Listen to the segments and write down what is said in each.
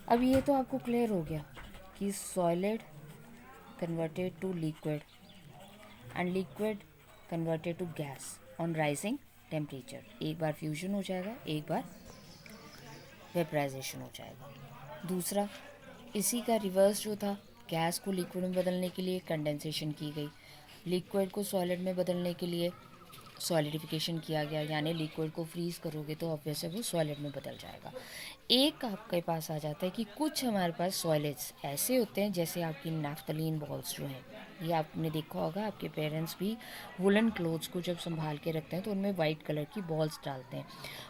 अब ये तो आपको क्लियर हो गया कि solid converted to liquid and liquid converted to gas on rising temperature. एक बार फ्यूजन हो जाएगा, एक बार वेपराइजेशन हो जाएगा। दूसरा, इसी का रिवर्स जो था, गैस को लिक्विड में बदलने के लिए कंडेंसेशन की गई, लिक्विड को सॉलिड में बदलने के लिए सॉलिडिफिकेशन किया गया, यानी लिक्विड को फ्रीज़ करोगे तो ऑब्वियसली वो सॉलिड में बदल जाएगा। एक आपके पास आ जाता है कि कुछ हमारे पास सॉलिड्स ऐसे होते हैं, जैसे आपकी नैफ्थलीन बॉल्स जो हैं, ये आपने देखा होगा, आपके पेरेंट्स भी वुलन क्लोथ्स को जब संभाल के रखते हैं तो उनमें वाइट कलर की बॉल्स डालते हैं।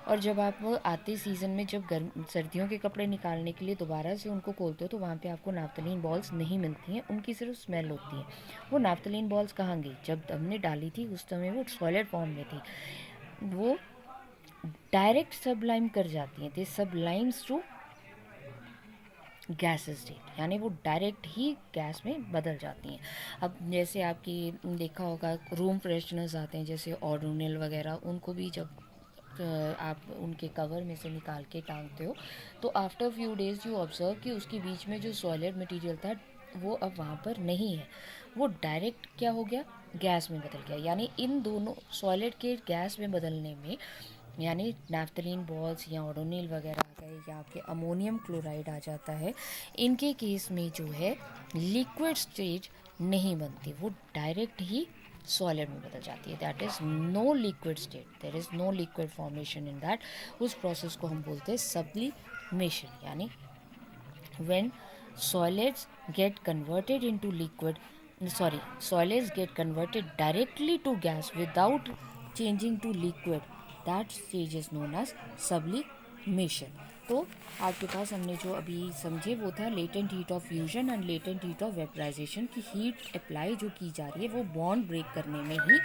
और जब आप आते सीज़न में जब सर्दियों के कपड़े निकालने के लिए दोबारा से उनको खोलते हो तो वहाँ पे आपको नैफ्थलीन बॉल्स नहीं मिलती हैं, उनकी सिर्फ स्मेल होती है। वो नैफ्थलीन बॉल्स कहाँ गई? जब हमने डाली थी उस समय वो सॉलिड फॉर्म में थी, वो डायरेक्ट सबलाइम कर जाती हैं, दे सबलाइम्स टू गैस स्टेट, यानी वो डायरेक्ट ही गैस में बदल जाती हैं। अब जैसे आपकी देखा होगा रूम फ्रेशनर्स आते हैं जैसे ओडोनिल वगैरह, उनको भी जब आप उनके कवर में से निकाल के टांगते हो तो after few days you observe कि उसके बीच में जो सॉलिड मटेरियल था वो अब वहाँ पर नहीं है, वो डायरेक्ट क्या हो गया? गैस में बदल गया। यानी इन दोनों सॉलिड के गैस में बदलने में, यानी नैफ्थलीन बॉल्स या ओडोनिल वगैरह आ गए या आपके अमोनियम क्लोराइड आ जाता है, इनके केस में जो है लिक्विड स्टेज नहीं बनती, वो डायरेक्ट ही सॉलिड में बदल जाती है। That is no liquid state, there is no liquid formation in that. उस प्रोसेस को हम बोलते हैं सब्लिमेशन। यानी when solids get converted into liquid, sorry, solids get converted directly to gas without changing to liquid, that stage is known as sublimation। तो आपके पास हमने जो अभी समझे वो था latent heat of fusion and latent heat of vaporisation की heat apply जो की जा रही है वो बॉन्ड ब्रेक करने में ही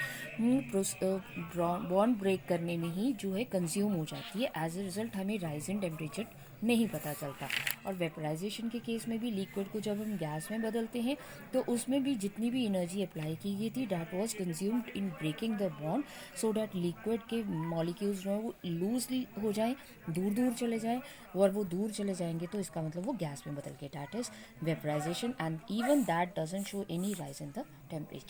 बॉन्ड ब्रेक करने में ही जो है कंज्यूम हो जाती है। एज ए रिजल्ट हमें राइज इन टेम्परेचर नहीं पता चलता। और वेपराइजेशन के केस में भी लिक्विड को जब हम गैस में बदलते हैं तो उसमें भी जितनी भी एनर्जी अप्लाई की गई थी that was consumed in breaking the bond, so that liquid के मॉलिक्यूल्स जो है वो लूज हो जाएं, दूर दूर चले जाएं, और वो दूर चले जाएंगे तो इसका मतलब वो गैस में बदल गए। That is vaporisation and even that doesn't show any rise in the temperature.